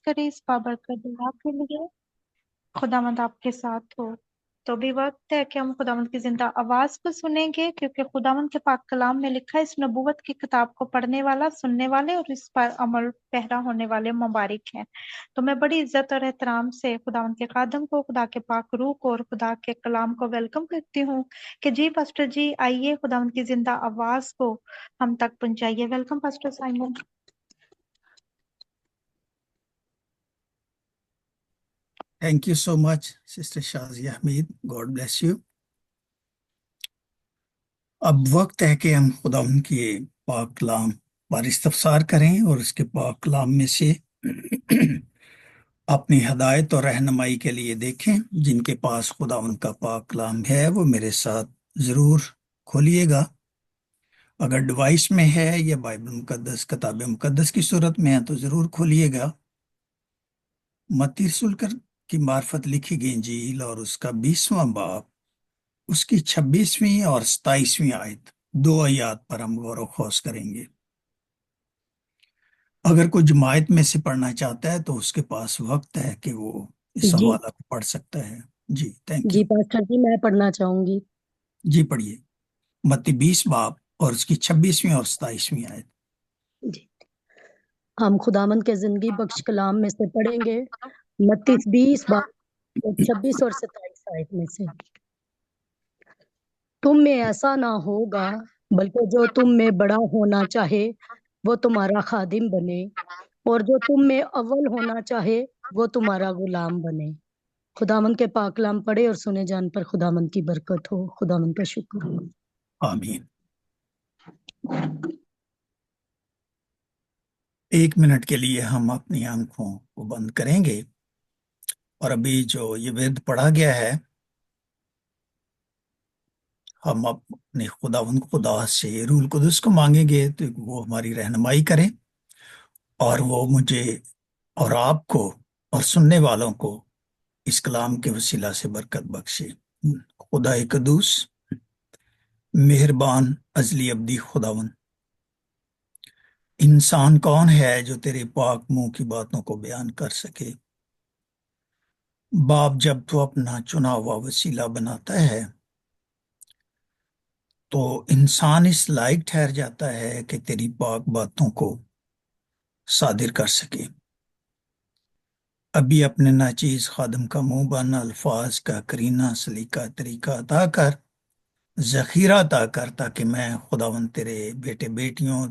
کرے اس بابرکت دعا کے لیے۔ خداوند آپ کے ساتھ ہو۔ تو بھی وقت ہے کہ ہم خداوند کی زندہ آواز کو سنیں گے، کیونکہ خداوند کے پاک کلام میں لکھا ہے اس نبوت کی کتاب کو پڑھنے والا، سننے والے اور اس پر عمل پیرا ہونے والے مبارک ہیں۔ تو میں بڑی عزت اور احترام سے خداوند کے خادم کو، خدا کے پاک روح کو اور خدا کے کلام کو ویلکم کرتی ہوں کہ جی پاسٹر جی آئیے خداوند کی زندہ آواز کو ہم تک پہنچائیے۔ Welcome pastor Simon. Thank you so much, Sister Shazia Hamid. God bless you. اب وقت ہے کہ ہم خدا ان کے پاک کلام پر استفسار کریں اور اس کے پاک کلام میں سے اپنی ہدایت اور رہنمائی کے لیے دیکھیں۔ جن کے پاس خدا ان کا پاک کلام ہے وہ میرے ساتھ ضرور کھولیے گا۔ اگر ڈیوائس میں ہے یا بائبل مقدس کتاب مقدس کی صورت میں ہے تو ضرور کھولیے گا۔ متی رسول کی معرفت لکھی گئی انجیل اور اس کا 20واں باب، اس کی 26ویں اور 27ویں آیت، دو آیات پر ہم غور و خوض کریں گے۔ اگر کوئی جماعت میں سے پڑھنا چاہتا ہے تو اس کے پاس وقت ہے کہ وہ اس جی حوالہ کو پڑھ سکتا ہے۔ جی تھینک یو۔ جی پاسٹر جی میں پڑھنا چاہوں گی۔ جی پڑھیے، متی 20 باب اور اس کی 26ویں اور 27ویں آیت۔ جی ہم خداوند کے زندگی بخش کلام میں سے پڑھیں گے، متی 20 باب 26 اور 27 آیت میں سے۔ تم میں ایسا نہ ہوگا، بلکہ جو تم میں بڑا ہونا چاہے وہ تمہارا خادم بنے، اور جو تم میں اول ہونا چاہے وہ تمہارا غلام بنے۔ خداوند کے پاک کلام پڑھے اور سنے جان پر خداوند کی برکت ہو۔ خداوند کا شکر ہو۔ آمین۔ 1 منٹ کے لیے ہم اپنی آنکھوں کو بند کریں گے، اور ابھی جو یہ ورد پڑھا گیا ہے ہم اپنے خدا سے روح القدس کو مانگیں گے تو وہ ہماری رہنمائی کریں، اور وہ مجھے اور آپ کو اور سننے والوں کو اس کلام کے وسیلہ سے برکت بخشے۔ خدا قدوس، مہربان، ازلی ابدی خداون، انسان کون ہے جو تیرے پاک منہ کی باتوں کو بیان کر سکے؟ باپ جب تو اپنا چنا ہوا وسیلہ بناتا ہے تو انسان اس لائق ٹھہر جاتا ہے کہ تیری پاک باتوں کو صادر کر سکے۔ ابھی اپنے ناچیز خادم کا منہ بن، الفاظ کا کرینہ سلیقہ طریقہ عطا کر، ذخیرہ عطا کر، تاکہ میں خداوند تیرے بیٹے بیٹیوں،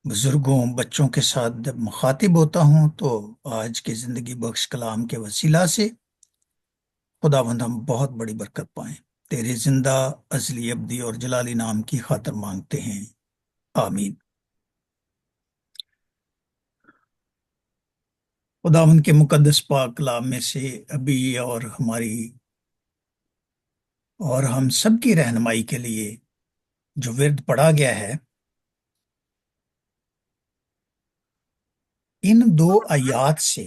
بزرگوں، بچوں کے ساتھ جب مخاطب ہوتا ہوں تو آج کے زندگی بخش کلام کے وسیلہ سے خداوند ہم بہت بڑی برکت پائیں۔ تیرے زندہ ازلی ابدی اور جلالی نام کی خاطر مانگتے ہیں، آمین۔ خداوند کے مقدس پاک کلام میں سے ابھی اور ہم سب کی رہنمائی کے لیے جو ورد پڑھا گیا ہے، ان 2 آیات سے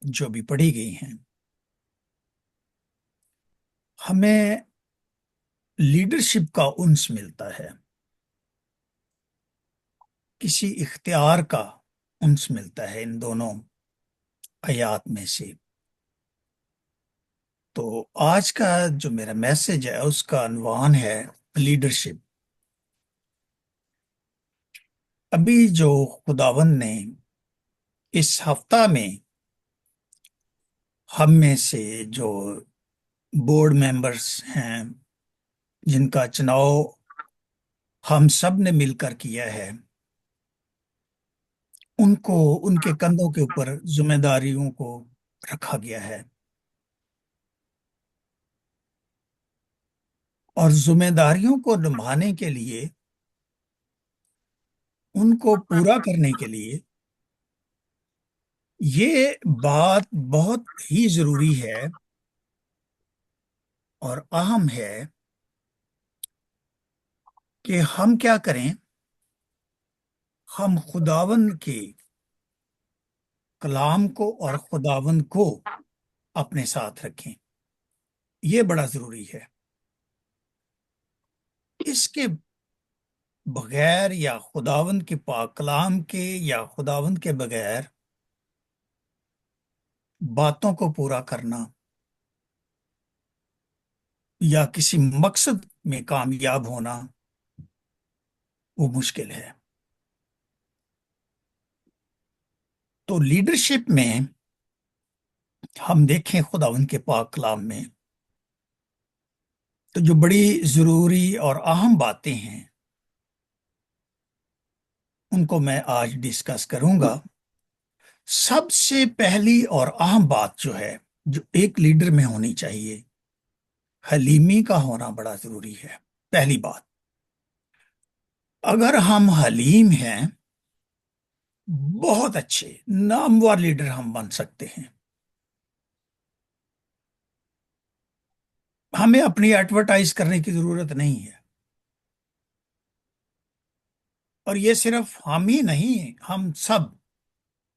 جو بھی پڑھی گئی ہیں، ہمیں لیڈرشپ کا انس ملتا ہے، کسی اختیار کا انس ملتا ہے ان دونوں آیات میں سے۔ تو آج کا جو میرا میسج ہے اس کا عنوان ہے لیڈرشپ۔ ابھی جو خداوند نے اس ہفتہ میں ہم میں سے جو بورڈ ممبرز ہیں جن کا چناؤ ہم سب نے مل کر کیا ہے، ان کو ان کے کندھوں کے اوپر ذمہ داریوں کو رکھا گیا ہے، اور ذمہ داریوں کو نبھانے کے لیے، ان کو پورا کرنے کے لیے یہ بات بہت ہی ضروری ہے اور اہم ہے کہ ہم کیا کریں، ہم خداوند کے کلام کو اور خداوند کو اپنے ساتھ رکھیں۔ یہ بڑا ضروری ہے۔ اس کے بغیر یا خداوند کے پاک کلام کے یا خداوند کے بغیر باتوں کو پورا کرنا یا کسی مقصد میں کامیاب ہونا وہ مشکل ہے۔ تو لیڈرشپ میں ہم دیکھیں خداوند کے پاک کلام میں تو جو بڑی ضروری اور اہم باتیں ہیں ان کو میں آج ڈسکس کروں گا۔ سب سے پہلی اور اہم بات جو ہے جو ایک لیڈر میں ہونی چاہیے، حلیمی کا ہونا بڑا ضروری ہے۔ پہلی بات، اگر ہم حلیم ہیں بہت اچھے نامور لیڈر ہم بن سکتے ہیں۔ ہمیں اپنی ایڈورٹائز کرنے کی ضرورت نہیں ہے، اور یہ صرف ہم ہی نہیں، ہم سب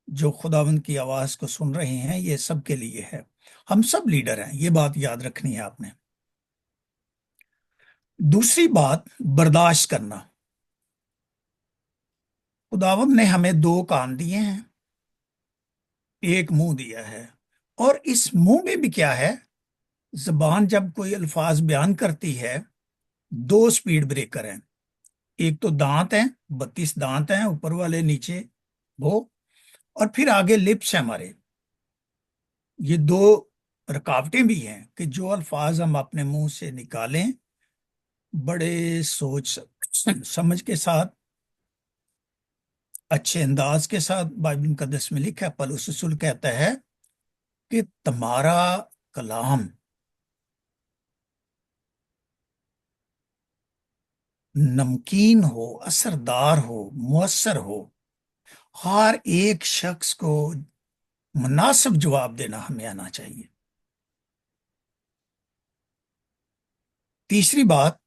جو خداوند کی آواز کو سن رہے ہیں یہ سب کے لیے ہے۔ ہم سب لیڈر ہیں، یہ بات یاد رکھنی ہے آپ نے۔ دوسری بات، برداشت کرنا۔ خداوند نے ہمیں دو کان دیے ہیں، ایک منہ دیا ہے، اور اس منہ میں بھی کیا ہے؟ زبان جب کوئی الفاظ بیان کرتی ہے، دو سپیڈ بریکر ہیں۔ ایک تو دانت ہیں، 32 دانت ہیں، اوپر والے نیچے وہ، اور پھر آگے لپس ہیں ہمارے۔ یہ دو رکاوٹیں بھی ہیں کہ جو الفاظ ہم اپنے منہ سے نکالیں بڑے سوچ سمجھ کے ساتھ، اچھے انداز کے ساتھ۔ بائبل مقدس میں لکھا ہے، پولس رسول کہتا ہے کہ تمہارا کلام نمکین ہو، اثردار ہو، مؤثر ہو، ہر ایک شخص کو مناسب جواب دینا ہمیں آنا چاہیے۔ تیسری بات،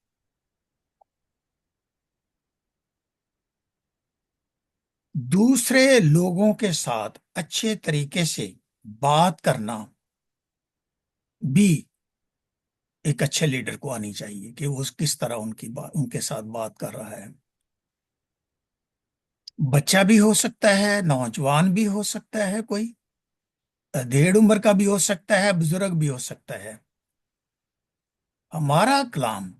دوسرے لوگوں کے ساتھ اچھے طریقے سے بات کرنا بھی ایک اچھے لیڈر کو آنی چاہیے کہ وہ کس طرح ان کے ساتھ بات کر رہا ہے۔ بچہ بھی ہو سکتا ہے، نوجوان بھی ہو سکتا ہے، کوئی ادھیڑ عمر کا بھی ہو سکتا ہے، بزرگ بھی ہو سکتا ہے۔ ہمارا کلام،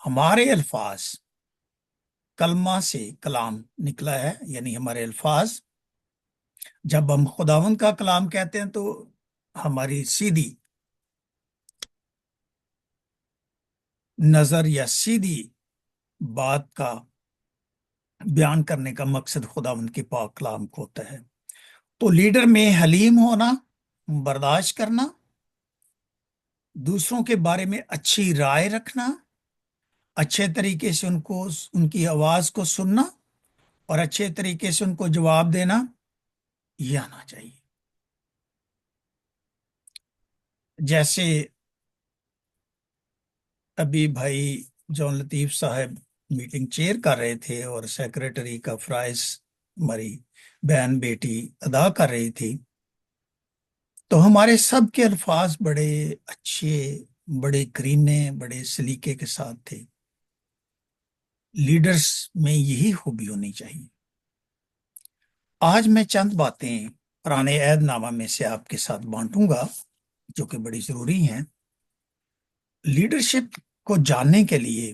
ہمارے الفاظ، کلمہ سے کلام نکلا ہے، یعنی ہمارے الفاظ، جب ہم خداوند کا کلام کہتے ہیں تو ہماری سیدھی نظر یا سیدھی بات کا بیان کرنے کا مقصد خداوند کے پاک کلام کو ہوتا ہے۔ تو لیڈر میں حلیم ہونا، برداشت کرنا، دوسروں کے بارے میں اچھی رائے رکھنا، اچھے طریقے سے ان کی آواز کو سننا اور اچھے طریقے سے ان کو جواب دینا، یہ آنا چاہیے۔ جیسے ابھی بھائی جون لطیف صاحب میٹنگ چیئر کر رہے تھے اور سیکریٹری کا فرائض ہماری بہن بیٹی ادا کر رہی تھی، تو ہمارے سب کے الفاظ بڑے اچھے، بڑے کرینے، بڑے سلیقے کے ساتھ تھے۔ لیڈرز میں یہی خوبی ہونی چاہیے۔ آج میں چند باتیں پرانے عہد نامہ میں سے آپ کے ساتھ بانٹوں گا جو کہ بڑی ضروری ہیں۔ لیڈرشپ کو جاننے کے لیے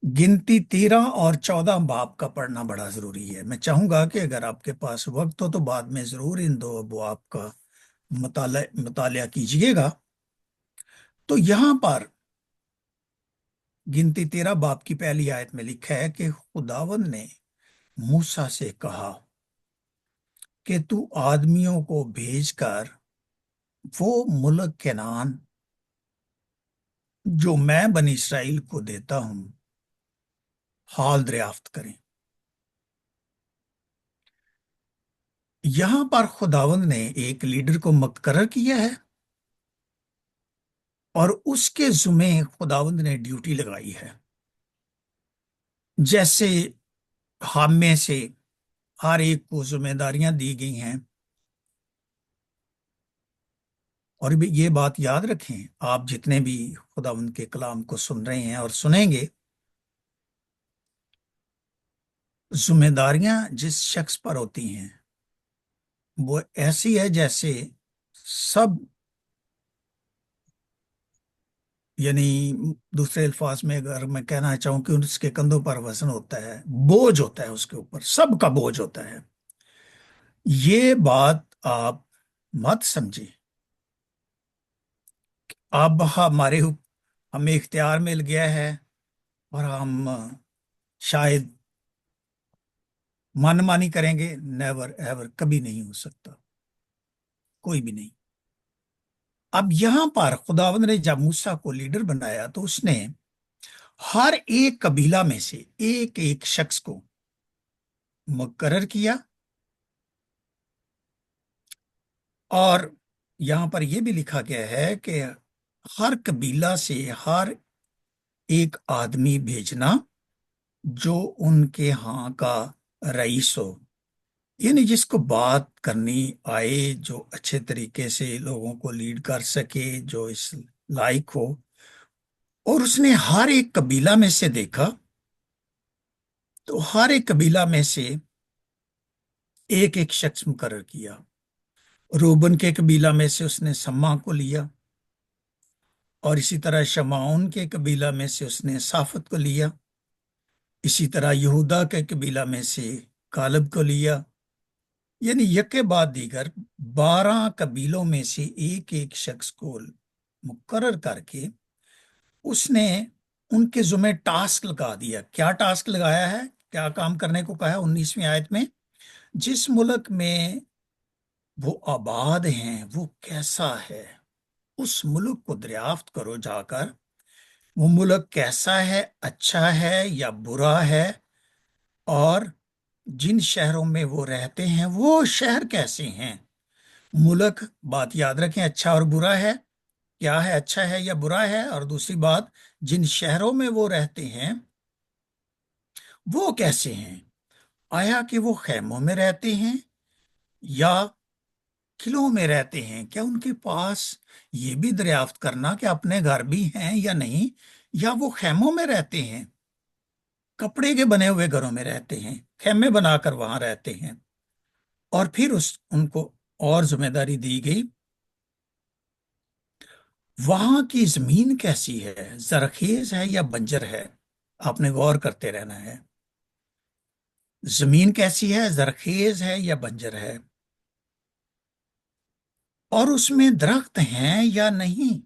گنتی 13 اور 14 باب کا پڑھنا بڑا ضروری ہے۔ میں چاہوں گا کہ اگر آپ کے پاس وقت ہو تو بعد میں ضرور ان دو ابواب کا مطالعہ کیجئے گا۔ تو یہاں پر گنتی 13 باب کی پہلی آیت میں لکھا ہے کہ خداوند نے موسیٰ سے کہا کہ تو آدمیوں کو بھیج کر وہ ملک کنعان جو میں بنی اسرائیل کو دیتا ہوں حال دریافت کریں۔ یہاں پر خداوند نے ایک لیڈر کو مقرر کیا ہے اور اس کے ذمے خداوند نے ڈیوٹی لگائی ہے۔ جیسے ہم میں سے ہر ایک کو ذمہ داریاں دی گئی ہیں، اور یہ بات یاد رکھیں، آپ جتنے بھی خداوند کے کلام کو سن رہے ہیں اور سنیں گے، ذمہ داریاں جس شخص پر ہوتی ہیں وہ ایسی ہے جیسے سب، یعنی دوسرے الفاظ میں اگر میں کہنا چاہوں کہ اس کے کندھوں پر وزن ہوتا ہے، بوجھ ہوتا ہے، اس کے اوپر سب کا بوجھ ہوتا ہے۔ یہ بات آپ مت سمجھیں۔ اب ہمیں اختیار مل گیا ہے اور ہم شاید من مانی کریں گے، نیور ایور، کبھی نہیں ہو سکتا، کوئی بھی نہیں۔ اب یہاں پر خداوند نے جب موسیٰ کو لیڈر بنایا تو اس نے ہر ایک قبیلہ میں سے ایک ایک شخص کو مقرر کیا، اور یہاں پر یہ بھی لکھا گیا ہے کہ ہر قبیلہ سے ہر ایک آدمی بھیجنا جو ان کے ہاں کا رئیس ہو، یعنی جس کو بات کرنی آئے، جو اچھے طریقے سے لوگوں کو لیڈ کر سکے، جو اس لائق ہو۔ اور اس نے ہر ایک قبیلہ میں سے دیکھا تو ہر ایک قبیلہ میں سے ایک ایک شخص مقرر کیا۔ روبن کے قبیلہ میں سے اس نے سما کو لیا، اور اسی طرح شمعون کے قبیلہ میں سے اس نے صافت کو لیا، اسی طرح یہودا کے قبیلہ میں سے کالب کو لیا، یعنی یکے بعد دیگر 12 قبیلوں میں سے ایک ایک شخص کو مقرر کر کے اس نے ان کے ذمہ ٹاسک لگا دیا۔ کیا ٹاسک لگایا ہے، کیا کام کرنے کو کہا ہے 19ویں آیت میں؟ جس ملک میں وہ آباد ہیں وہ کیسا ہے، اس ملک کو دریافت کرو جا کر، وہ ملک کیسا ہے، اچھا ہے یا برا ہے، اور جن شہروں میں وہ رہتے ہیں وہ شہر کیسے ہیں۔ ملک، بات یاد رکھیں، اچھا اور برا ہے، کیا ہے، اچھا ہے یا برا ہے، اور دوسری بات جن شہروں میں وہ رہتے ہیں وہ کیسے ہیں، آیا کہ وہ خیموں میں رہتے ہیں یا قلعوں میں رہتے ہیں۔ کیا ان کے پاس یہ بھی دریافت کرنا کہ اپنے گھر بھی ہیں یا نہیں، یا وہ خیموں میں رہتے ہیں، کپڑے کے بنے ہوئے گھروں میں رہتے ہیں، خیمے بنا کر وہاں رہتے ہیں۔ اور پھر ان کو اور ذمہ داری دی گئی، وہاں کی زمین کیسی ہے، زرخیز ہے یا بنجر ہے، آپ نے غور کرتے رہنا ہے۔ زمین کیسی ہے، زرخیز ہے یا بنجر ہے، اور اس میں درخت ہیں یا نہیں،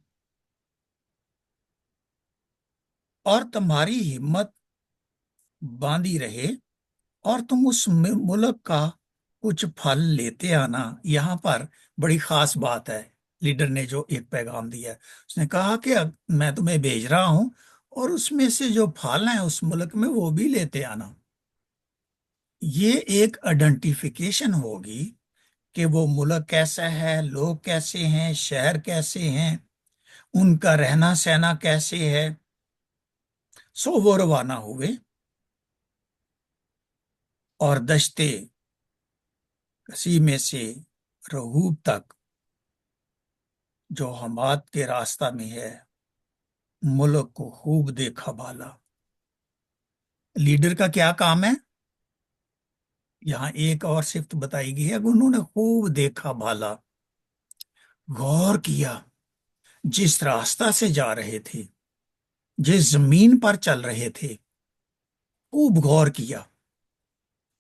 اور تمہاری ہمت باندھی رہے اور تم اس ملک کا کچھ پھل لیتے آنا۔ یہاں پر بڑی خاص بات ہے، لیڈر نے جو ایک پیغام دیا ہے، اس نے کہا کہ اب میں تمہیں بھیج رہا ہوں اور اس میں سے جو پھل ہیں اس ملک میں وہ بھی لیتے آنا۔ یہ ایک آئیڈینٹیفیکیشن ہوگی کہ وہ ملک کیسا ہے، لوگ کیسے ہیں، شہر کیسے ہیں، ان کا رہنا سہنا کیسے ہے۔ سو وہ روانہ ہوئے اور دشتے کسی میں سے رہوب تک، جو حمات کے راستہ میں ہے، ملک کو خوب دیکھا بھالا۔ لیڈر کا کیا کام ہے؟ یہاں ایک اور صفت بتائی گئی ہے کہ انہوں نے خوب دیکھا بھالا، غور کیا، جس راستہ سے جا رہے تھے، جس زمین پر چل رہے تھے، خوب غور کیا،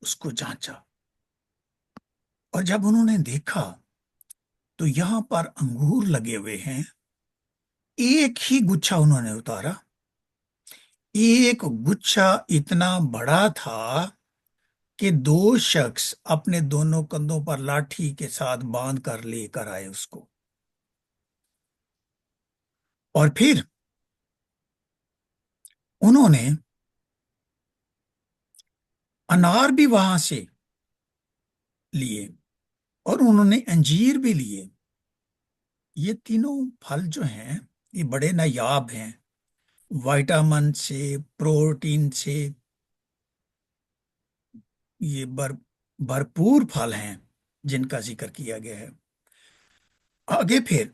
اس کو جانچا۔ اور جب انہوں نے دیکھا تو یہاں پر انگور لگے ہوئے ہیں، ایک ہی گچھا انہوں نے اتارا، ایک گچھا اتنا بڑا تھا کہ 2 شخص اپنے دونوں کندھوں پر لاٹھی کے ساتھ باندھ کر لے کر آئے اس کو۔ اور پھر انہوں نے انار بھی وہاں سے لیے اور انہوں نے انجیر بھی لیے۔ یہ تینوں پھل جو ہیں یہ بڑے نایاب ہیں، وائٹامن سے، پروٹین سے، یہ بھرپور پھل ہیں جن کا ذکر کیا گیا ہے۔ آگے پھر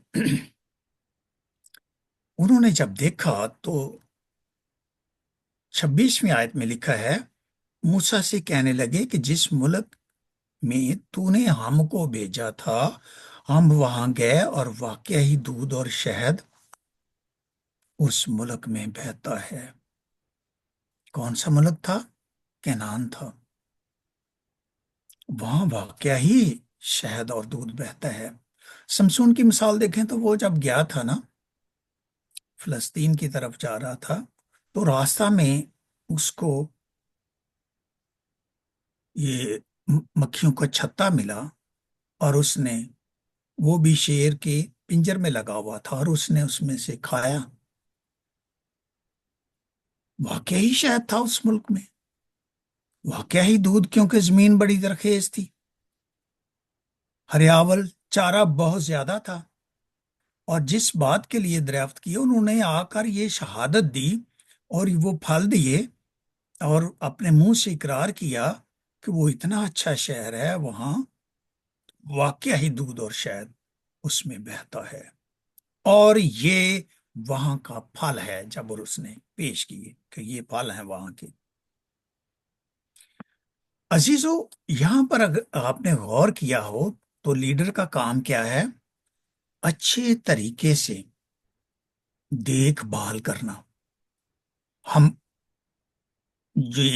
انہوں نے جب دیکھا تو 26ویں آیت میں لکھا ہے، موسیٰ سے کہنے لگے کہ جس ملک میں تو نے ہم کو بھیجا تھا ہم وہاں گئے، اور واقعہ ہی دودھ اور شہد اس ملک میں بہتا ہے۔ کون سا ملک تھا؟ کنعان تھا۔ وہاں واقعہ ہی شہد اور دودھ بہتا ہے۔ سمسون کی مثال دیکھیں تو وہ جب گیا تھا نا، فلسطین کی طرف جا رہا تھا، تو راستہ میں اس کو یہ مکھیوں کا چھتا ملا، اور اس نے، وہ بھی شیر کے پنجر میں لگا ہوا تھا، اور اس نے اس میں سے کھایا۔ واقعی شہد تھا اس ملک میں، واقعی دودھ، کیونکہ زمین بڑی زرخیز تھی، ہریاول، چارہ بہت زیادہ تھا۔ اور جس بات کے لیے دریافت کی انہوں نے آ کر یہ شہادت دی اور وہ پھل دیے اور اپنے منہ سے اقرار کیا کہ وہ اتنا اچھا شہر ہے، وہاں واقعہ ہی دودھ اور شہد اس میں بہتا ہے، اور یہ وہاں کا پھل ہے۔ جب اور اس نے پیش کیے کہ یہ پھل ہیں وہاں کے۔ عزیزو، یہاں پر اگر آپ نے غور کیا ہو تو لیڈر کا کام کیا ہے؟ اچھے طریقے سے دیکھ بھال کرنا۔ ہم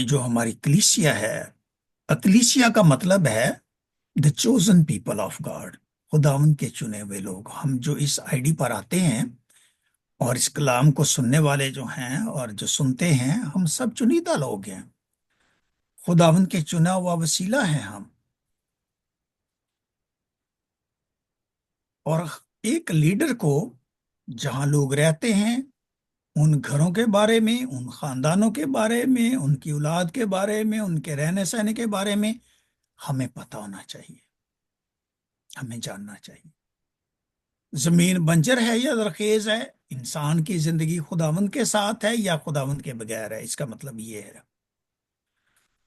جو ہماری کلیسیا ہے، اکلیسیا کا مطلب ہے دا چوزن پیپل آف گاڈ، خداوند کے چنے ہوئے لوگ۔ ہم جو اس آئی ڈی پر آتے ہیں اور اس کلام کو سننے والے جو ہیں اور جو سنتے ہیں، ہم سب چنیدہ لوگ ہیں، خداوند کے چنا ہوا وسیلہ ہیں ہم۔ اور ایک لیڈر کو جہاں لوگ رہتے ہیں، ان گھروں کے بارے میں، ان خاندانوں کے بارے میں، ان کی اولاد کے بارے میں، ان کے رہنے سہنے کے بارے میں ہمیں پتہ ہونا چاہیے، ہمیں جاننا چاہیے۔ زمین بنجر ہے یا زرخیز ہے، انسان کی زندگی خداوند کے ساتھ ہے یا خداوند کے بغیر ہے، اس کا مطلب یہ ہے۔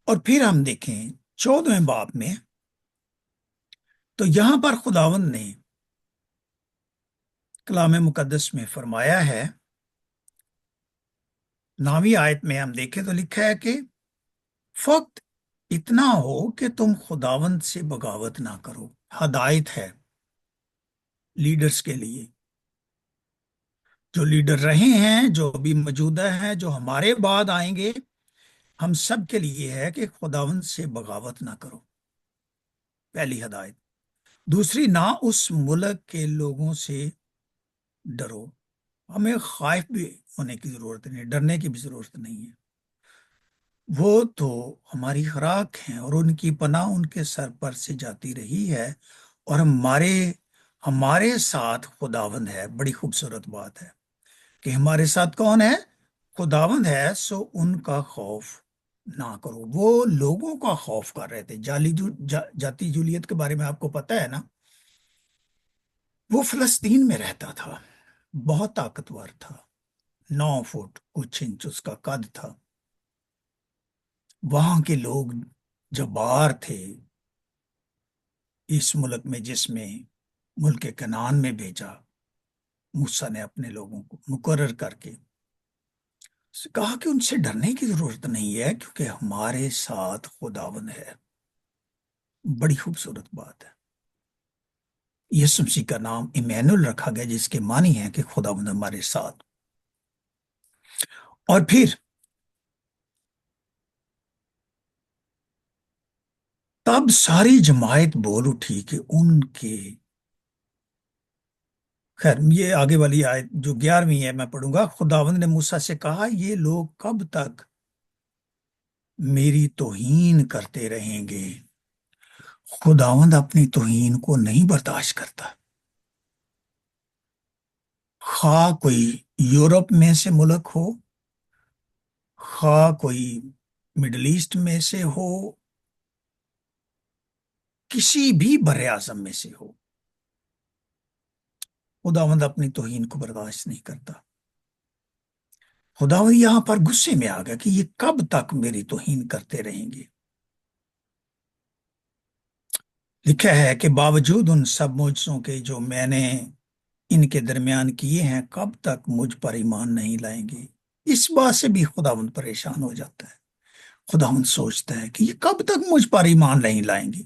اور پھر ہم دیکھیں 14ویں باب میں، تو یہاں پر خداوند نے کلام مقدس میں فرمایا ہے، 9ویں آیت میں ہم دیکھیں تو لکھا ہے کہ فقط اتنا ہو کہ تم خداوند سے بغاوت نہ کرو۔ ہدایت ہے لیڈرز کے لیے، جو لیڈر رہے ہیں، جو بھی موجودہ ہیں، جو ہمارے بعد آئیں گے، ہم سب کے لیے ہے کہ خداوند سے بغاوت نہ کرو، پہلی ہدایت۔ دوسری، نہ اس ملک کے لوگوں سے ڈرو۔ ہمیں خائف بھی ہونے کی ضرورت نہیں، ڈرنے کی بھی ضرورت نہیں ہے، وہ تو ہماری خوراک ہیں اور ان کی پناہ ان کے سر پر سے جاتی رہی ہے، اور ہمارے ساتھ خداوند ہے۔ بڑی خوبصورت بات ہے کہ ہمارے ساتھ کون ہے؟ خداوند ہے، سو ان کا خوف نہ کرو۔ وہ لوگوں کا خوف کر رہے تھے۔ جاتی جولیت کے بارے میں آپ کو پتہ ہے نا، وہ فلسطین میں رہتا تھا، بہت طاقتور تھا، 9 فٹ کچھ انچ اس کا قد تھا۔ وہاں کے لوگ جبار تھے، اس ملک میں جس میں ملک کنعان میں بھیجا موسیٰ نے اپنے لوگوں کو مقرر کر کے کہا کہ ان سے ڈرنے کی ضرورت نہیں ہے کیونکہ ہمارے ساتھ خداوند ہے۔ بڑی خوبصورت بات ہے۔ یسوع مسیح کا نام ایمینول رکھا گیا، جس کے معنی ہے کہ خداوند ہمارے ساتھ۔ اور پھر تب ساری جماعت بول اٹھی کہ ان کے، خیر یہ آگے والی آیت جو 11ویں ہے میں پڑھوں گا۔ خداوند نے موسیٰ سے کہا، یہ لوگ کب تک میری توہین کرتے رہیں گے؟ خداوند اپنی توہین کو نہیں برداشت کرتا، خواہ کوئی یورپ میں سے ملک ہو، خواہ کوئی مڈل ایسٹ میں سے ہو، کسی بھی بر اعظم میں سے ہو، خداوند اپنی توہین کو برداشت نہیں کرتا۔ خداوند یہاں پر غصے میں آ گیا کہ یہ کب تک میری توہین کرتے رہیں گے۔ لکھا ہے کہ باوجود ان سب معجزوں کے جو میں نے ان کے درمیان کیے ہیں، کب تک مجھ پر ایمان نہیں لائیں گے؟ اس بات سے بھی خداوند پریشان ہو جاتا ہے۔ خداوند سوچتا ہے کہ یہ کب تک مجھ پر ایمان نہیں لائیں گے،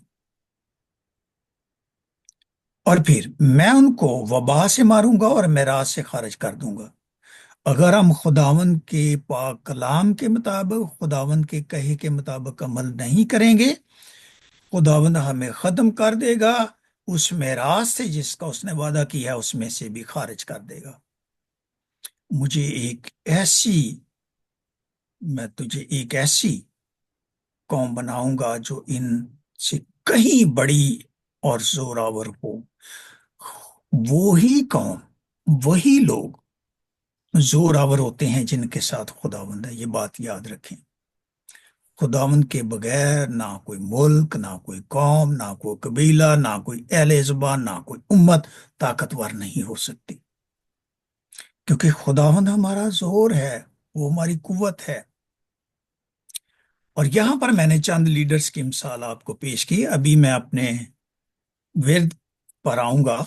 اور پھر میں ان کو وبا سے ماروں گا اور میراث سے خارج کر دوں گا۔ اگر ہم خداوند کے پاک کلام کے مطابق، خداوند کے کہے کے مطابق عمل نہیں کریں گے، خداوند ہمیں ختم کر دے گا، اس میراث سے جس کا اس نے وعدہ کیا اس میں سے بھی خارج کر دے گا۔ میں تجھے ایک ایسی قوم بناؤں گا جو ان سے کہیں بڑی اور زوراور ہو۔ وہی قوم، وہی لوگ زوراور ہوتے ہیں جن کے ساتھ خداوند ہے، یہ بات یاد رکھیں۔ خداوند کے بغیر نہ کوئی ملک، نہ کوئی قوم، نہ کوئی قبیلہ، نہ کوئی اہل زبان، نہ کوئی امت طاقتور نہیں ہو سکتی، کیونکہ خداوند ہمارا زور ہے، وہ ہماری قوت ہے۔ اور یہاں پر میں نے چند لیڈرز کی مثال آپ کو پیش کی۔ ابھی میں اپنے ورد پر آؤں گا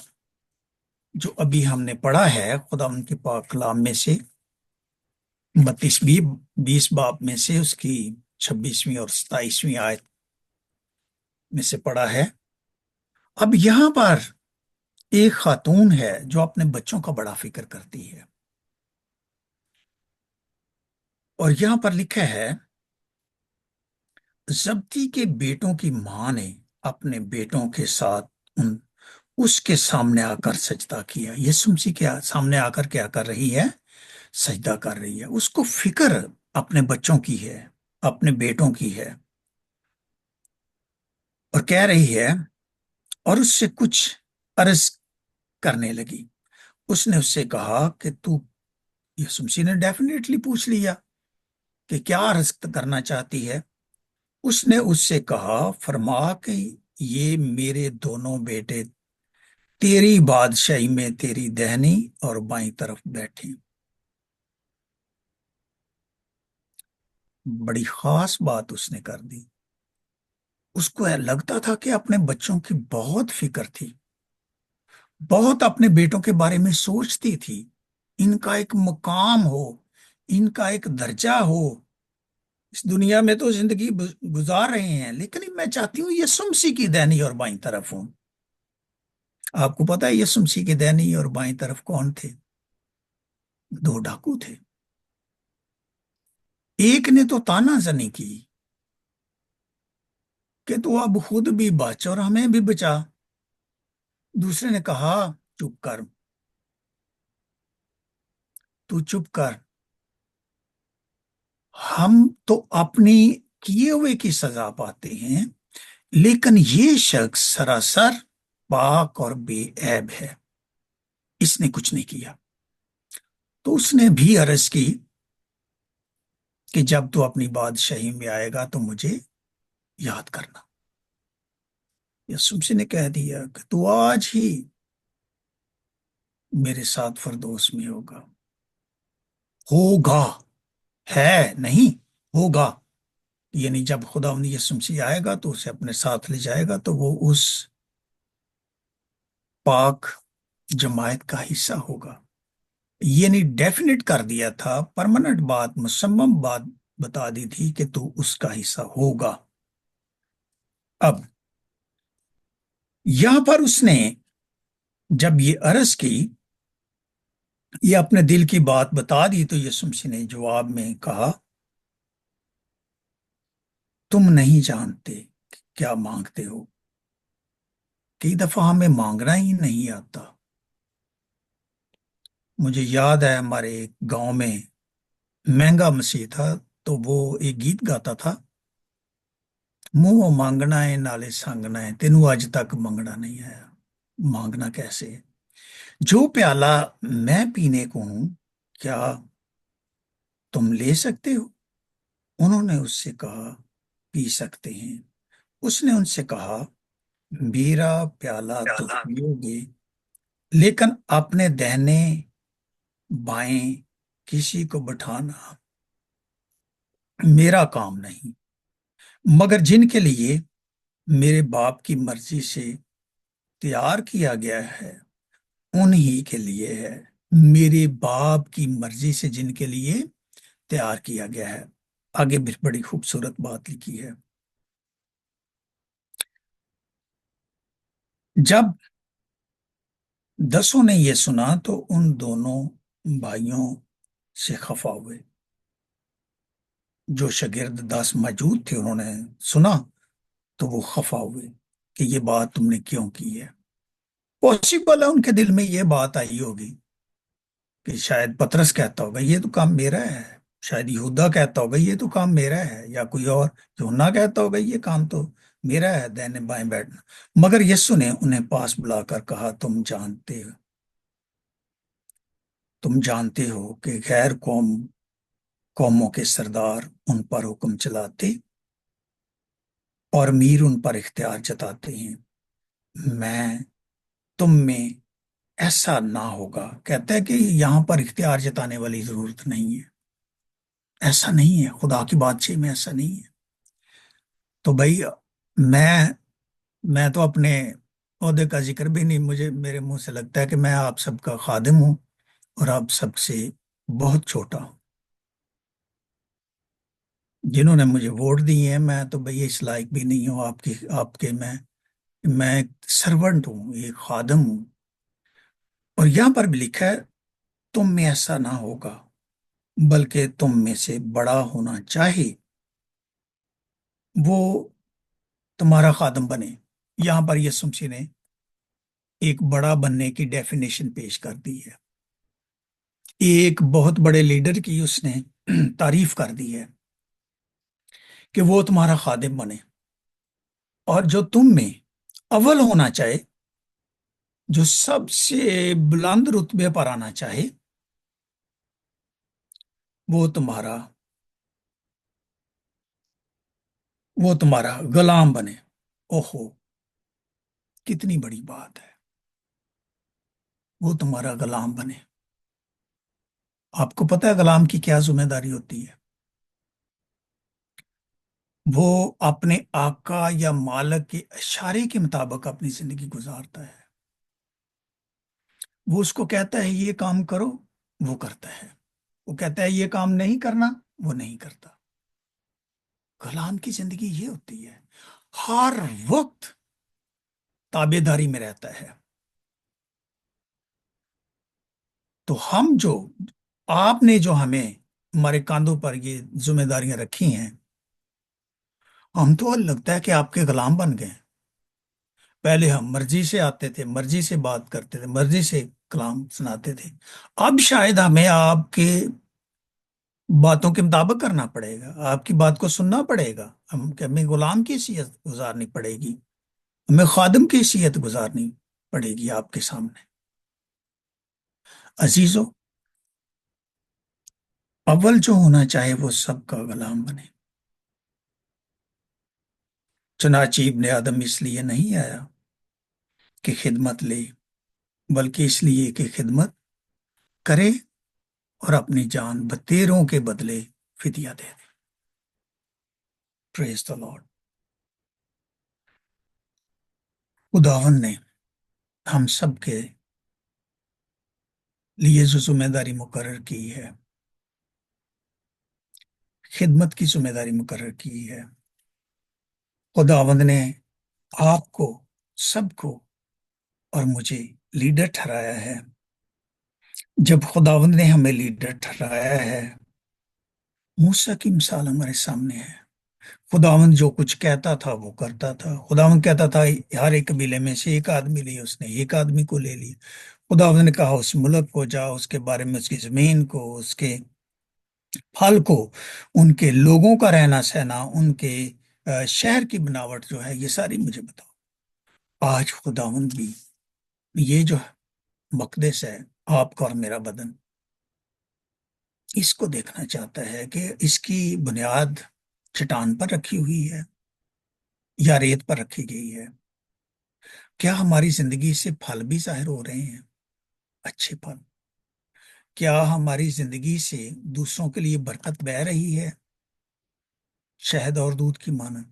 جو ابھی ہم نے پڑھا ہے خداوند کے پاک کلام میں سے، 20 باب میں سے اس کی 26ویں اور 27ویں آیت میں سے پڑھا ہے۔ اب یہاں پر ایک خاتون ہے جو اپنے بچوں کا بڑا فکر کرتی ہے، اور یہاں پر لکھا ہے زبدی کے بیٹوں کی ماں نے اپنے بیٹوں کے ساتھ اس کے سامنے آ کر سجدہ کیا۔ یسوع مسیح کے سامنے آ کر کیا کر رہی ہے؟ سجدہ کر رہی ہے۔ اس کو فکر اپنے بچوں کی ہے، اپنے بیٹوں کی ہے، اور کہہ رہی ہے، اور اس سے کچھ عرض کرنے لگی۔ اس نے اس سے کہا کہ یسوع مسیح نے ڈیفینیٹلی پوچھ لیا کہ کیا عرض کرنا چاہتی ہے۔ اس نے اس سے کہا، فرما کہ یہ میرے دونوں بیٹے تیری بادشاہی میں تیری دہنی اور بائیں طرف بیٹھے۔ بڑی خاص بات اس نے کر دی۔ اس کو لگتا تھا کہ اپنے بچوں کی بہت فکر تھی، بہت اپنے بیٹوں کے بارے میں سوچتی تھی، ان کا ایک مقام ہو، ان کا ایک درجہ ہو۔ اس دنیا میں تو زندگی گزار رہے ہیں، لیکن میں چاہتی ہوں یسوع مسیح کی دہنی اور بائیں طرف ہوں۔ آپ کو پتا ہے یسوع مسیح کی دہنی اور بائیں طرف کون تھے؟ 2 ڈاکو تھے۔ ایک نے تو تانا زنی کی کہ تو اب خود بھی بچ اور ہمیں بھی بچا۔ دوسرے نے کہا، چپ کر، تو چپ کر، ہم تو اپنی کیے ہوئے کی سزا پاتے ہیں، لیکن یہ شخص سراسر پاک اور بے عیب ہے، اس نے کچھ نہیں کیا۔ تو اس نے بھی عرض کی کہ جب تو اپنی بادشاہی میں آئے گا تو مجھے یاد کرنا۔ یسوع مسیح نے کہہ دیا کہ تو آج ہی میرے ساتھ فردوس میں ہوگا۔ ہوگا، ہے نہیں، ہوگا، یعنی جب خداوند یسوع مسیح آئے گا تو اسے اپنے ساتھ لے جائے گا تو وہ اس پاک جماعت کا حصہ ہوگا۔ یعنی ڈیفینیٹ کر دیا تھا، پرماننٹ بات، مصمم بات بتا دی تھی کہ تو اس کا حصہ ہوگا۔ اب یہاں پر اس نے جب یہ عرض کی، یہ اپنے دل کی بات بتا دی، تو یسوع مسیح نے جواب میں کہا، تم نہیں جانتے کہ کیا مانگتے ہو۔ کئی دفعہ ہمیں مانگنا ہی نہیں آتا۔ مجھے یاد ہے ہمارے ایک گاؤں میں مہنگا مسیح تھا، تو وہ ایک گیت گاتا تھا، منہ مانگنا ہے نالے سانگنا ہے، تینوں آج تک منگنا نہیں آیا۔ مانگنا کیسے ہے؟ جو پیالہ میں پینے کو ہوں کیا تم لے سکتے ہو؟ انہوں نے اس سے کہا، پی سکتے ہیں۔ اس نے ان سے کہا، میرا پیالہ تو پیو گے، لیکن اپنے دہنے بائیں کسی کو بٹھانا میرا کام نہیں، مگر جن کے لیے میرے باپ کی مرضی سے تیار کیا گیا ہے انہی کے لیے ہے۔ میرے باپ کی مرضی سے جن کے لیے تیار کیا گیا ہے۔ آگے بھی بڑی خوبصورت بات لکھی ہے. جب 10 نے یہ سنا تو ان دونوں بھائیوں سے خفا ہوئے. جو شاگرد 10 موجود تھے انہوں نے سنا تو وہ خفا ہوئے کہ یہ بات تم نے کیوں کی ہے. پاسبل ہے ان کے دل میں یہ بات آئی ہوگی کہ شاید پطرس کہتا ہوگا یہ تو کام میرا ہے، شاید یہودا کہتا ہوگا یہ تو کام میرا ہے، یا کوئی اور یوحنا کہتا ہوگا یہ کام تو میرا ہے دائیں بائیں بیٹھنا. مگر یسوع نے انہیں پاس بلا کر کہا تم جانتے ہو کہ غیر قوموں کے سردار ان پر حکم چلاتے اور امیر ان پر اختیار جتاتے ہیں. میں تم میں ایسا نہ ہوگا. کہتا ہے کہ یہاں پر اختیار جتانے والی ضرورت نہیں ہے. ایسا نہیں ہے، خدا کی بادشاہی میں ایسا نہیں ہے. تو بھائی میں تو اپنے عہدے کا ذکر بھی نہیں، میرے منہ سے لگتا ہے کہ میں آپ سب کا خادم ہوں اور آپ سب سے بہت چھوٹا ہوں. جنہوں نے مجھے ووٹ دی ہیں میں تو بھائی اس لائق بھی نہیں ہوں آپ کے. میں ایک سرونٹ ہوں، ایک خادم ہوں. اور یہاں پر بھی لکھا ہے تم میں ایسا نہ ہوگا بلکہ تم میں سے بڑا ہونا چاہے وہ تمہارا خادم بنے. یہاں پر یسوع مسیح نے ایک بڑا بننے کی ڈیفینیشن پیش کر دی ہے. ایک بہت بڑے لیڈر کی اس نے تعریف کر دی ہے کہ وہ تمہارا خادم بنے، اور جو تم میں اول ہونا چاہے، جو سب سے بلند رتبے پر آنا چاہے، وہ تمہارا غلام بنے. اوہو کتنی بڑی بات ہے، وہ تمہارا غلام بنے. آپ کو پتہ ہے غلام کی کیا ذمہ داری ہوتی ہے؟ وہ اپنے آقا یا مالک کے اشارے کے مطابق اپنی زندگی گزارتا ہے. وہ اس کو کہتا ہے یہ کام کرو، وہ کرتا ہے. وہ کہتا ہے یہ کام نہیں کرنا، وہ نہیں کرتا. غلام کی زندگی یہ ہوتی ہے، ہر وقت تابع داری میں رہتا ہے. تو آپ نے جو ہمیں ہمارے کاندھوں پر یہ ذمہ داریاں رکھی ہیں، ہم تو لگتا ہے کہ آپ کے غلام بن گئے. پہلے ہم مرضی سے آتے تھے، مرضی سے بات کرتے تھے، مرضی سے کلام سناتے تھے. اب شاید ہمیں آپ کے باتوں کے مطابق کرنا پڑے گا، آپ کی بات کو سننا پڑے گا. ہمیں غلام کی حیثیت گزارنی پڑے گی، ہمیں خادم کی حیثیت گزارنی پڑے گی آپ کے سامنے. عزیزو، اول جو ہونا چاہے وہ سب کا غلام بنے. چنانچہ ابن آدم اس لیے نہیں آیا کہ خدمت لے، بلکہ اس لیے کہ خدمت کرے اور اپنی جان بتیروں کے بدلے فدیہ دے دے. پریز دی لارڈ. خداوند نے ہم سب کے لیے جو ذمہ داری مقرر کی ہے، خدمت کی ذمہ داری مقرر کی ہے، خداوند نے آپ کو سب کو اور مجھے لیڈر ٹھہرایا ہے. جب خداوند نے ہمیں لیڈر ٹھہرایا ہے، موسیٰ کی مثال ہمارے سامنے ہے. خداوند جو کچھ کہتا تھا وہ کرتا تھا. خداوند کہتا تھا ہر ایک قبیلے میں سے ایک آدمی لے، اس نے ایک آدمی کو لے لیا. خداوند نے کہا اس ملک کو جا، اس کے بارے میں، اس کی زمین کو، اس کے پھل کو، ان کے لوگوں کا رہنا سہنا، ان کے شہر کی بناوٹ جو ہے، یہ ساری مجھے بتاؤ. آج خداوند بھی یہ جو مقدس ہے آپ کا اور میرا بدن، اس کو دیکھنا چاہتا ہے کہ اس کی بنیاد چٹان پر رکھی ہوئی ہے یا ریت پر رکھی گئی ہے. کیا ہماری زندگی سے پھل بھی ظاہر ہو رہے ہیں، اچھے پھل؟ کیا ہماری زندگی سے دوسروں کے لیے برکت بہ رہی ہے، شہد اور دودھ کی مانند؟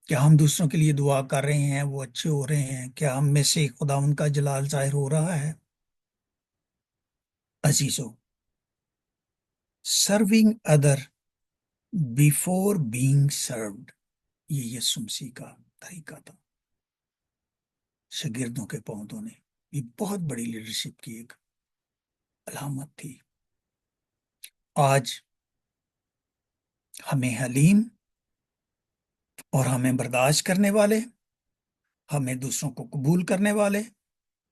کیا ہم دوسروں کے لیے دعا کر رہے ہیں، وہ اچھے ہو رہے ہیں؟ کیا ہم میں سے خداوند کا جلال ظاہر ہو رہا ہے؟ عزیزو، serving other before being served. یہ یسوع مسیح کا طریقہ تھا شاگردوں کے پاؤں دھونے. یہ بہت بڑی لیڈرشپ کی ایک علامت تھی. آج ہمیں حلیم اور ہمیں برداشت کرنے والے، ہمیں دوسروں کو قبول کرنے والے،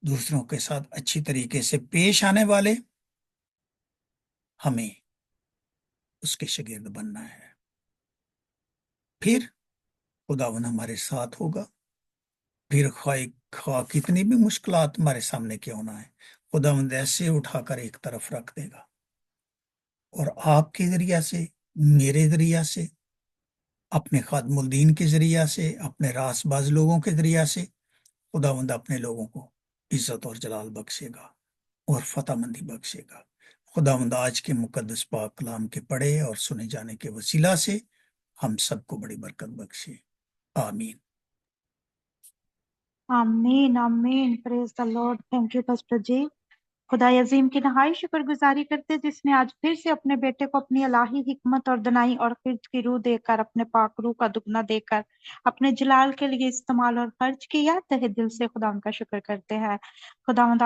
دوسروں کے ساتھ اچھی طریقے سے پیش آنے والے، ہمیں اس کے شاگرد بننا ہے. پھر خداوند ہمارے ساتھ ہوگا. پھر خواہ کتنی بھی مشکلات ہمارے سامنے کیوں نہ ہے، خداوند ایسے اٹھا کر ایک طرف رکھ دے گا، اور آپ کے ذریعہ سے، میرے ذریعہ سے، اپنے خادم الدین کے ذریعہ سے، اپنے راس باز لوگوں کے ذریعہ سے خداوند اپنے لوگوں کو عزت اور جلال بخشے گا اور فتح مندی بخشے گا. خداوند آج کے مقدس پاک کلام کے پڑھے اور سنے جانے کے وسیلہ سے ہم سب کو بڑی برکت بخشے. آمین. آمین آمین. پریز دا لارڈ. تھینک یو پاسٹر جی. خدا عظیم کی نہائی شکر گزاری کرتے جس نے آج پھر سے اپنے بیٹے کو اپنی الہی حکمت اور دنائی اور خرد کی روح دے کر، اپنے پاک روح کا دگنا دے کر اپنے جلال کے لیے استعمال اور خرچ کیا. تہ دل سے خدا ان کا شکر کرتے ہیں. خدا